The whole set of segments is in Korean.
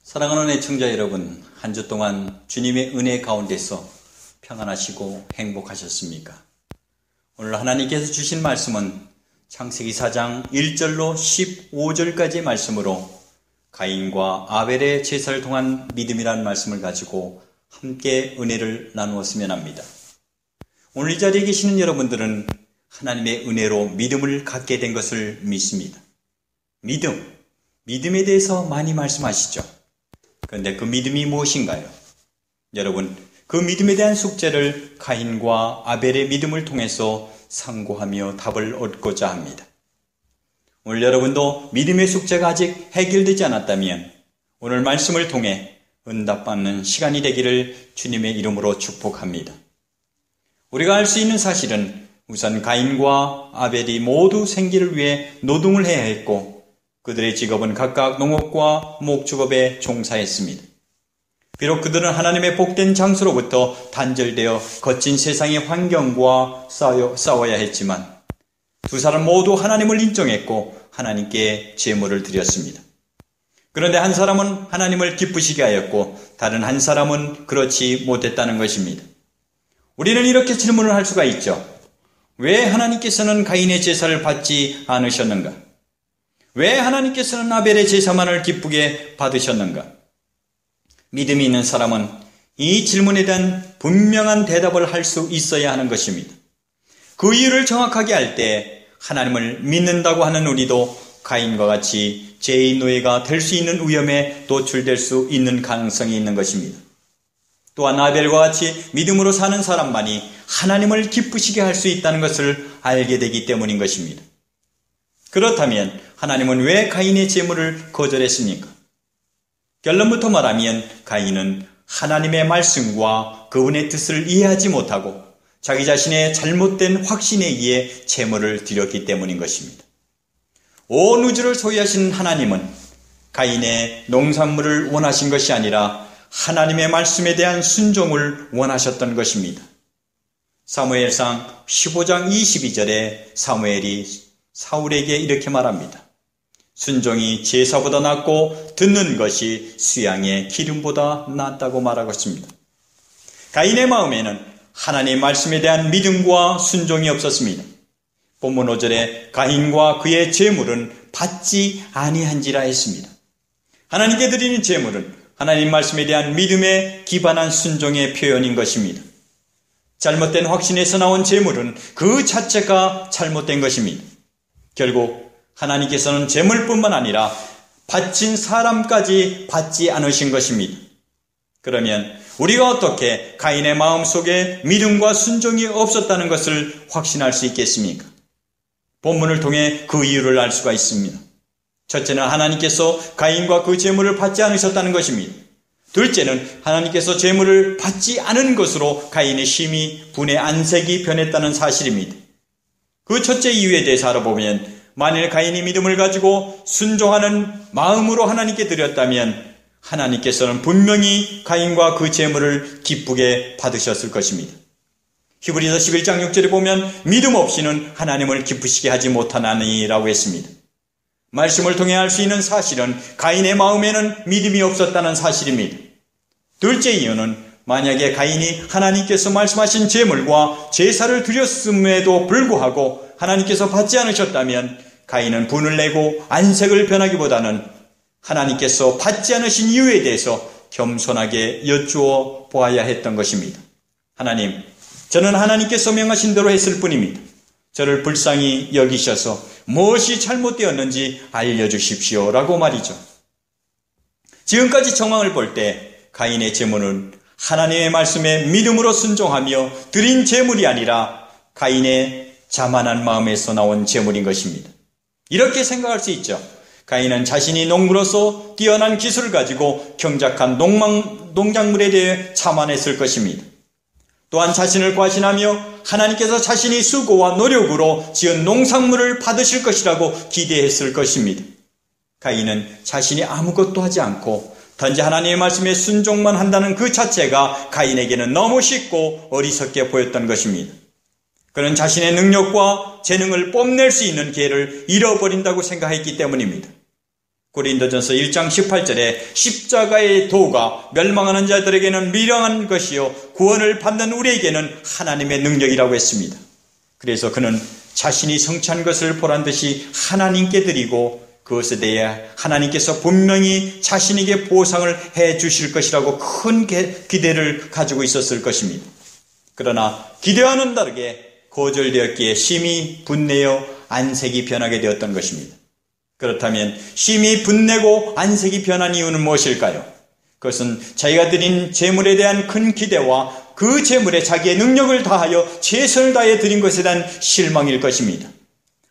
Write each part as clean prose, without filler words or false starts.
사랑하는 애청자 여러분, 한 주 동안 주님의 은혜 가운데서 평안하시고 행복하셨습니까? 오늘 하나님께서 주신 말씀은 창세기 4장 1절로 15절까지의 말씀으로 가인과 아벨의 제사를 통한 믿음이라는 말씀을 가지고 함께 은혜를 나누었으면 합니다. 오늘 이 자리에 계시는 여러분들은 하나님의 은혜로 믿음을 갖게 된 것을 믿습니다. 믿음에 대해서 많이 말씀하시죠. 그런데 그 믿음이 무엇인가요? 여러분, 그 믿음에 대한 숙제를 가인과 아벨의 믿음을 통해서 상고하며 답을 얻고자 합니다. 오늘 여러분도 믿음의 숙제가 아직 해결되지 않았다면 오늘 말씀을 통해 응답받는 시간이 되기를 주님의 이름으로 축복합니다. 우리가 알 수 있는 사실은 우선 가인과 아벨이 모두 생기를 위해 노동을 해야 했고 그들의 직업은 각각 농업과 목축업에 종사했습니다. 비록 그들은 하나님의 복된 장소로부터 단절되어 거친 세상의 환경과 싸워야 했지만 두 사람 모두 하나님을 인정했고 하나님께 제물을 드렸습니다. 그런데 한 사람은 하나님을 기쁘시게 하였고 다른 한 사람은 그렇지 못했다는 것입니다. 우리는 이렇게 질문을 할 수가 있죠. 왜 하나님께서는 가인의 제사를 받지 않으셨는가? 왜 하나님께서는 아벨의 제사만을 기쁘게 받으셨는가? 믿음이 있는 사람은 이 질문에 대한 분명한 대답을 할 수 있어야 하는 것입니다. 그 이유를 정확하게 알 때 하나님을 믿는다고 하는 우리도 가인과 같이 죄의 노예가 될 수 있는 위험에 노출될 수 있는 가능성이 있는 것입니다. 또한 아벨과 같이 믿음으로 사는 사람만이 하나님을 기쁘시게 할 수 있다는 것을 알게 되기 때문인 것입니다. 그렇다면 하나님은 왜 가인의 제물을 거절했습니까? 결론부터 말하면 가인은 하나님의 말씀과 그분의 뜻을 이해하지 못하고 자기 자신의 잘못된 확신에 의해 제물을 드렸기 때문인 것입니다. 온 우주를 소유하신 하나님은 가인의 농산물을 원하신 것이 아니라 하나님의 말씀에 대한 순종을 원하셨던 것입니다. 사무엘상 15장 22절에 사무엘이 사울에게 이렇게 말합니다. 순종이 제사보다 낫고 듣는 것이 수양의 기름보다 낫다고 말하고 있습니다. 가인의 마음에는 하나님의 말씀에 대한 믿음과 순종이 없었습니다. 본문 5절에 가인과 그의 제물은 받지 아니한지라 했습니다. 하나님께 드리는 제물은 하나님 말씀에 대한 믿음에 기반한 순종의 표현인 것입니다. 잘못된 확신에서 나온 제물은 그 자체가 잘못된 것입니다. 결국 하나님께서는 제물뿐만 아니라 바친 사람까지 받지 않으신 것입니다. 그러면 우리가 어떻게 가인의 마음속에 믿음과 순종이 없었다는 것을 확신할 수 있겠습니까? 본문을 통해 그 이유를 알 수가 있습니다. 첫째는 하나님께서 가인과 그 제물을 받지 않으셨다는 것입니다. 둘째는 하나님께서 제물을 받지 않은 것으로 가인의 심히 분의 안색이 변했다는 사실입니다. 그 첫째 이유에 대해서 알아보면 만일 가인이 믿음을 가지고 순종하는 마음으로 하나님께 드렸다면 하나님께서는 분명히 가인과 그 제물을 기쁘게 받으셨을 것입니다. 히브리서 11장 6절에 보면 믿음 없이는 하나님을 기쁘시게 하지 못하나니라고 했습니다. 말씀을 통해 알 수 있는 사실은 가인의 마음에는 믿음이 없었다는 사실입니다. 둘째 이유는 만약에 가인이 하나님께서 말씀하신 제물과 제사를 드렸음에도 불구하고 하나님께서 받지 않으셨다면 가인은 분을 내고 안색을 변하기보다는 하나님께서 받지 않으신 이유에 대해서 겸손하게 여쭈어 보아야 했던 것입니다. 하나님, 저는 하나님께서 명하신 대로 했을 뿐입니다. 저를 불쌍히 여기셔서 무엇이 잘못되었는지 알려주십시오 라고 말이죠. 지금까지 정황을 볼 때 가인의 제물은 하나님의 말씀에 믿음으로 순종하며 드린 제물이 아니라 가인의 자만한 마음에서 나온 제물인 것입니다. 이렇게 생각할 수 있죠. 가인은 자신이 농부로서 뛰어난 기술을 가지고 경작한 농작물에 대해 자만했을 것입니다. 또한 자신을 과신하며 하나님께서 자신이 수고와 노력으로 지은 농산물을 받으실 것이라고 기대했을 것입니다. 가인은 자신이 아무것도 하지 않고 단지 하나님의 말씀에 순종만 한다는 그 자체가 가인에게는 너무 쉽고 어리석게 보였던 것입니다. 그는 자신의 능력과 재능을 뽐낼 수 있는 기회를 잃어버린다고 생각했기 때문입니다. 고린도전서 1장 18절에 십자가의 도가 멸망하는 자들에게는 미련한 것이요 구원을 받는 우리에게는 하나님의 능력이라고 했습니다. 그래서 그는 자신이 성취한 것을 보란 듯이 하나님께 드리고 그것에 대해 하나님께서 분명히 자신에게 보상을 해 주실 것이라고 큰 기대를 가지고 있었을 것입니다. 그러나 기대와는 다르게 거절되었기에 심히 분내어 안색이 변하게 되었던 것입니다. 그렇다면 심히 분내고 안색이 변한 이유는 무엇일까요? 그것은 자기가 드린 제물에 대한 큰 기대와 그 제물에 자기의 능력을 다하여 최선을 다해 드린 것에 대한 실망일 것입니다.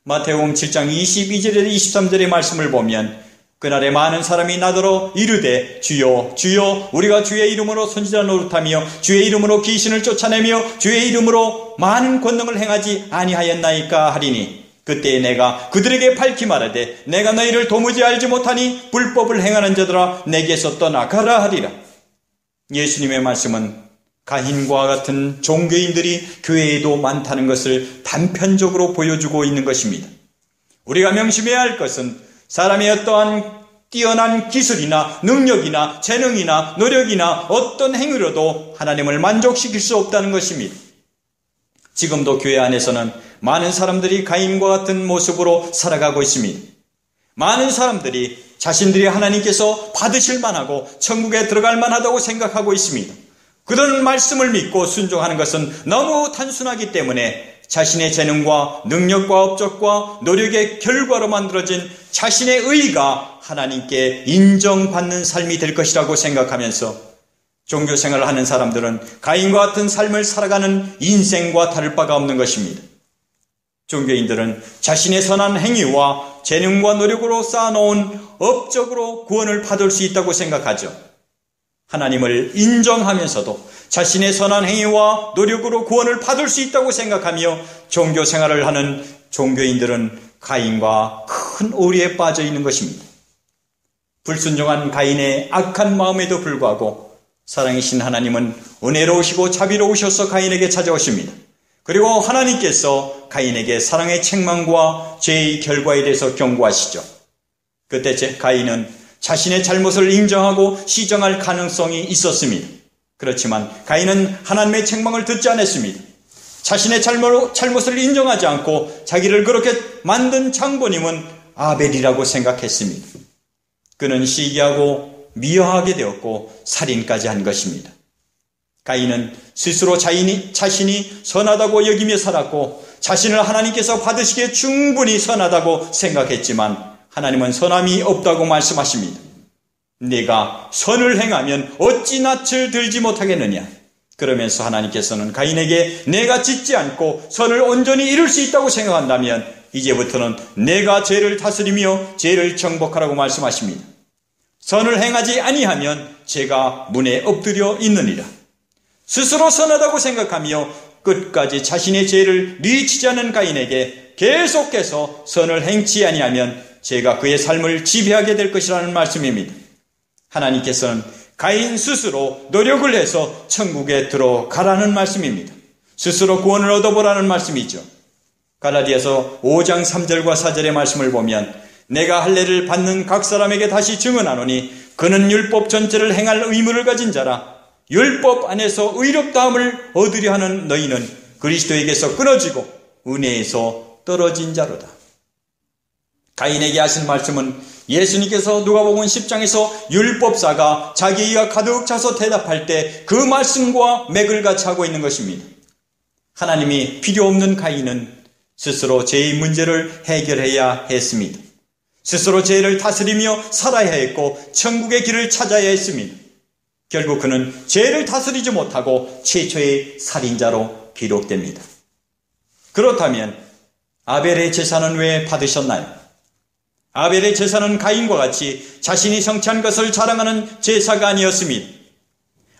마태복음 7장 22절에서 23절의 말씀을 보면 그날에 많은 사람이 나더러 이르되 주여 주여 우리가 주의 이름으로 선지자 노릇하며 주의 이름으로 귀신을 쫓아내며 주의 이름으로 많은 권능을 행하지 아니하였나이까 하리니 그때에 내가 그들에게 밝히 말하되 내가 너희를 도무지 알지 못하니 불법을 행하는 자들아 내게서 떠나가라 하리라. 예수님의 말씀은 가인과 같은 종교인들이 교회에도 많다는 것을 단편적으로 보여주고 있는 것입니다. 우리가 명심해야 할 것은 사람의 어떠한 뛰어난 기술이나 능력이나 재능이나 노력이나 어떤 행위로도 하나님을 만족시킬 수 없다는 것입니다. 지금도 교회 안에서는 많은 사람들이 가인과 같은 모습으로 살아가고 있습니다. 많은 사람들이 자신들이 하나님께서 받으실 만하고 천국에 들어갈 만하다고 생각하고 있습니다. 그런 말씀을 믿고 순종하는 것은 너무 단순하기 때문에 자신의 재능과 능력과 업적과 노력의 결과로 만들어진 자신의 의가 하나님께 인정받는 삶이 될 것이라고 생각하면서 종교생활을 하는 사람들은 가인과 같은 삶을 살아가는 인생과 다를 바가 없는 것입니다. 종교인들은 자신의 선한 행위와 재능과 노력으로 쌓아놓은 업적으로 구원을 받을 수 있다고 생각하죠. 하나님을 인정하면서도 자신의 선한 행위와 노력으로 구원을 받을 수 있다고 생각하며 종교생활을 하는 종교인들은 가인과 큰 오류에 빠져 있는 것입니다. 불순종한 가인의 악한 마음에도 불구하고 사랑이신 하나님은 은혜로우시고 자비로우셔서 가인에게 찾아오십니다. 그리고 하나님께서 가인에게 사랑의 책망과 죄의 결과에 대해서 경고하시죠. 그때 가인은 자신의 잘못을 인정하고 시정할 가능성이 있었습니다. 그렇지만 가인은 하나님의 책망을 듣지 않았습니다. 자신의 잘못을 인정하지 않고 자기를 그렇게 만든 장본인은 아벨이라고 생각했습니다. 그는 시기하고 미워하게 되었고 살인까지 한 것입니다. 가인은 스스로 자신이 선하다고 여기며 살았고 자신을 하나님께서 받으시기에 충분히 선하다고 생각했지만 하나님은 선함이 없다고 말씀하십니다. 네가 선을 행하면 어찌 낯을 들지 못하겠느냐. 그러면서 하나님께서는 가인에게 내가 짓지 않고 선을 온전히 이룰 수 있다고 생각한다면 이제부터는 내가 죄를 다스리며 죄를 정복하라고 말씀하십니다. 선을 행하지 아니하면 죄가 문에 엎드려 있느니라. 스스로 선하다고 생각하며 끝까지 자신의 죄를 뉘치지 않은 가인에게 계속해서 선을 행치 아니하면 죄가 그의 삶을 지배하게 될 것이라는 말씀입니다. 하나님께서는 가인 스스로 노력을 해서 천국에 들어가라는 말씀입니다. 스스로 구원을 얻어보라는 말씀이죠. 갈라디아서 5장 3절과 4절의 말씀을 보면 내가 할례를 받는 각 사람에게 다시 증언하노니 그는 율법 전체를 행할 의무를 가진 자라. 율법 안에서 의롭다함을 얻으려 하는 너희는 그리스도에게서 끊어지고 은혜에서 떨어진 자로다. 가인에게 하신 말씀은 예수님께서 누가복음 10장에서 율법사가 자기가 가득 차서 대답할 때 그 말씀과 맥을 같이 하고 있는 것입니다. 하나님이 필요 없는 가인은 스스로 죄의 문제를 해결해야 했습니다. 스스로 죄를 다스리며 살아야 했고 천국의 길을 찾아야 했습니다. 결국 그는 죄를 다스리지 못하고 최초의 살인자로 기록됩니다. 그렇다면 아벨의 제사는 왜 받으셨나요? 아벨의 제사는 가인과 같이 자신이 성취한 것을 자랑하는 제사가 아니었습니다.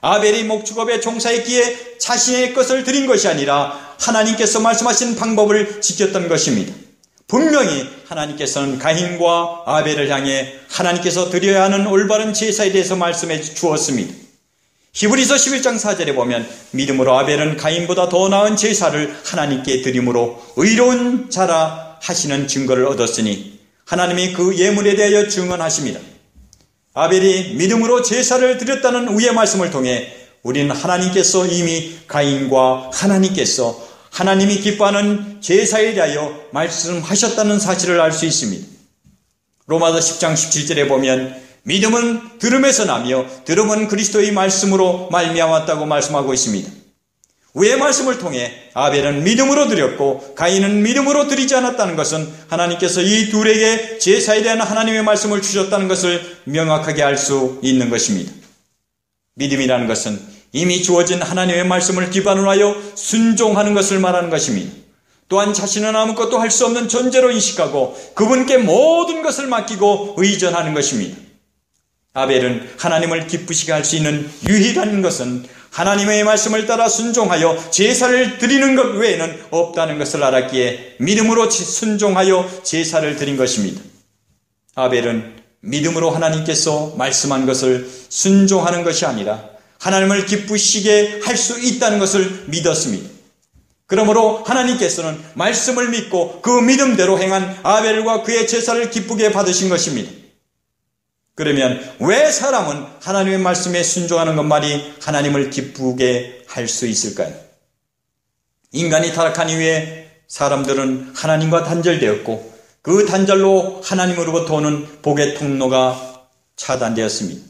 아벨이 목축업에 종사했기에 자신의 것을 드린 것이 아니라 하나님께서 말씀하신 방법을 지켰던 것입니다. 분명히 하나님께서는 가인과 아벨을 향해 하나님께서 드려야 하는 올바른 제사에 대해서 말씀해 주었습니다. 히브리서 11장 4절에 보면 믿음으로 아벨은 가인보다 더 나은 제사를 하나님께 드림으로 의로운 자라 하시는 증거를 얻었으니 하나님이 그 예물에 대하여 증언하십니다. 아벨이 믿음으로 제사를 드렸다는 우의 말씀을 통해 우리는 하나님께서 이미 가인과 하나님께서 하나님이 기뻐하는 제사에 대하여 말씀하셨다는 사실을 알 수 있습니다. 로마서 10장 17절에 보면 믿음은 들음에서 나며 들음은 그리스도의 말씀으로 말미암았다고 말씀하고 있습니다. 우의 말씀을 통해 아벨은 믿음으로 드렸고 가인은 믿음으로 드리지 않았다는 것은 하나님께서 이 둘에게 제사에 대한 하나님의 말씀을 주셨다는 것을 명확하게 알 수 있는 것입니다. 믿음이라는 것은 이미 주어진 하나님의 말씀을 기반으로 하여 순종하는 것을 말하는 것입니다. 또한 자신은 아무것도 할 수 없는 존재로 인식하고 그분께 모든 것을 맡기고 의존하는 것입니다. 아벨은 하나님을 기쁘시게 할 수 있는 유일한 것은 하나님의 말씀을 따라 순종하여 제사를 드리는 것 외에는 없다는 것을 알았기에 믿음으로 순종하여 제사를 드린 것입니다. 아벨은 믿음으로 하나님께서 말씀한 것을 순종하는 것이 아니라 하나님을 기쁘시게 할 수 있다는 것을 믿었습니다. 그러므로 하나님께서는 말씀을 믿고 그 믿음대로 행한 아벨과 그의 제사를 기쁘게 받으신 것입니다. 그러면 왜 사람은 하나님의 말씀에 순종하는 것만이 하나님을 기쁘게 할 수 있을까요? 인간이 타락한 이후에 사람들은 하나님과 단절되었고 그 단절로 하나님으로부터 오는 복의 통로가 차단되었습니다.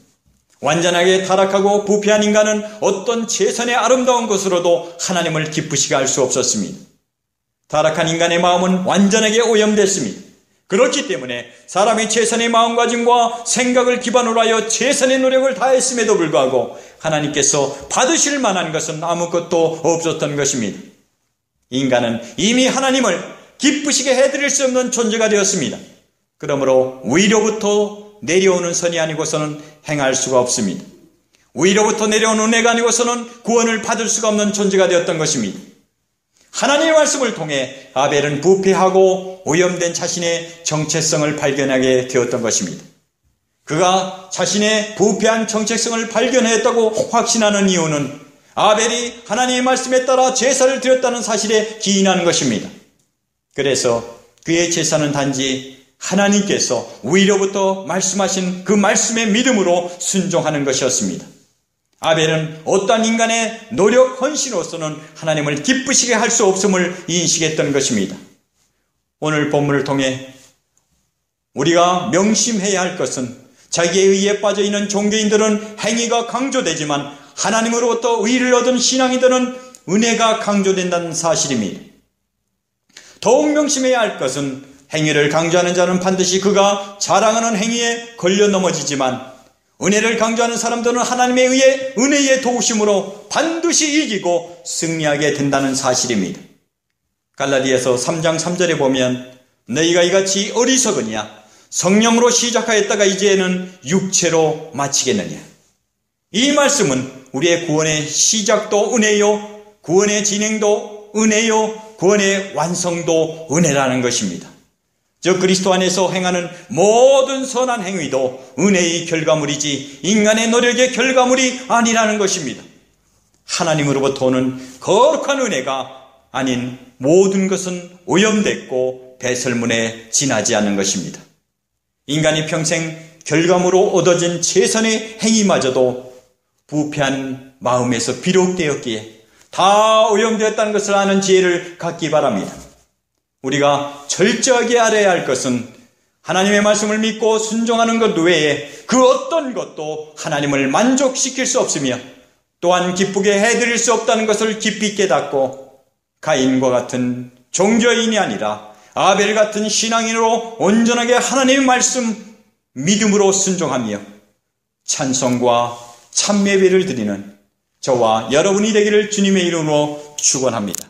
완전하게 타락하고 부패한 인간은 어떤 최선의 아름다운 것으로도 하나님을 기쁘시게 할 수 없었습니다. 타락한 인간의 마음은 완전하게 오염됐습니다. 그렇기 때문에 사람이 최선의 마음가짐과 생각을 기반으로 하여 최선의 노력을 다했음에도 불구하고 하나님께서 받으실 만한 것은 아무것도 없었던 것입니다. 인간은 이미 하나님을 기쁘시게 해드릴 수 없는 존재가 되었습니다. 그러므로 위로부터 내려오는 선이 아니고서는 행할 수가 없습니다. 위로부터 내려오는 은혜가 아니고서는 구원을 받을 수가 없는 존재가 되었던 것입니다. 하나님의 말씀을 통해 아벨은 부패하고 오염된 자신의 정체성을 발견하게 되었던 것입니다. 그가 자신의 부패한 정체성을 발견했다고 확신하는 이유는 아벨이 하나님의 말씀에 따라 제사를 드렸다는 사실에 기인하는 것입니다. 그래서 그의 제사는 단지 하나님께서 위로부터 말씀하신 그 말씀의 믿음으로 순종하는 것이었습니다. 아벨은 어떠한 인간의 노력 헌신으로서는 하나님을 기쁘시게 할 수 없음을 인식했던 것입니다. 오늘 본문을 통해 우리가 명심해야 할 것은 자기의 의에 빠져있는 종교인들은 행위가 강조되지만 하나님으로부터 의를 얻은 신앙인들은 은혜가 강조된다는 사실입니다. 더욱 명심해야 할 것은 행위를 강조하는 자는 반드시 그가 자랑하는 행위에 걸려 넘어지지만 은혜를 강조하는 사람들은 하나님에 의해 은혜의 도우심으로 반드시 이기고 승리하게 된다는 사실입니다. 갈라디아서 3장 3절에 보면 너희가 이같이 어리석으냐 성령으로 시작하였다가 이제는 육체로 마치겠느냐. 이 말씀은 우리의 구원의 시작도 은혜요, 구원의 진행도 은혜요, 구원의 완성도 은혜라는 것입니다. 즉 그리스도 안에서 행하는 모든 선한 행위도 은혜의 결과물이지 인간의 노력의 결과물이 아니라는 것입니다. 하나님으로부터 오는 거룩한 은혜가 아닌 모든 것은 오염됐고 배설물에 지나지 않는 것입니다. 인간이 평생 결과물로 얻어진 최선의 행위마저도 부패한 마음에서 비롯되었기에 다 오염되었다는 것을 아는 지혜를 갖기 바랍니다. 우리가 철저하게 알아야 할 것은 하나님의 말씀을 믿고 순종하는 것 외에 그 어떤 것도 하나님을 만족시킬 수 없으며 또한 기쁘게 해드릴 수 없다는 것을 깊이 깨닫고 가인과 같은 종교인이 아니라 아벨 같은 신앙인으로 온전하게 하나님의 말씀 믿음으로 순종하며 찬송과 참예배를 드리는 저와 여러분이 되기를 주님의 이름으로 축원합니다.